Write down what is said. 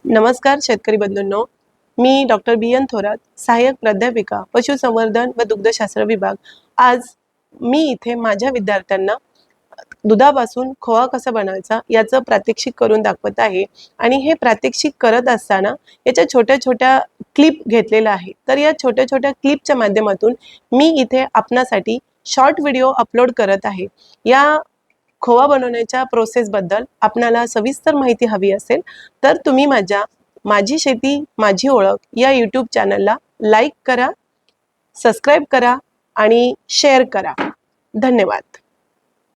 नमस्कार शेतकरी बंधूंनो, मी doctor BN. Thorat, सहाय्यक प्राध्यापिका पशुसंवर्धन व दुग्धशास्त्र विभाग। आज मी इथे माझ्या विद्यार्थ्यांना दुधापासून खोवा कसा बनवायचा याचं प्रात्यक्षिक करून दाखवत आहे। आणि हे प्रात्यक्षिक करत असताना याच्या छोट्या छोट्या क्लिप घेतलेल्या आहे। तर या छोट्या छोट्या क्लिपच्या माध्यमातून मी इथे आपणासाठी शॉर्ट व्हिडिओ अपलोड करत आहे। या खोवा बनवण्याच्या प्रोसेस बद्दल आपणाला सविस्तर माहिती हवी असेल तर तुम्ही माझी शेती माझी ओळख या यूट्यूब चॅनलला लाईक करा, सबस्क्राईब करा आणि शेअर करा। धन्यवाद।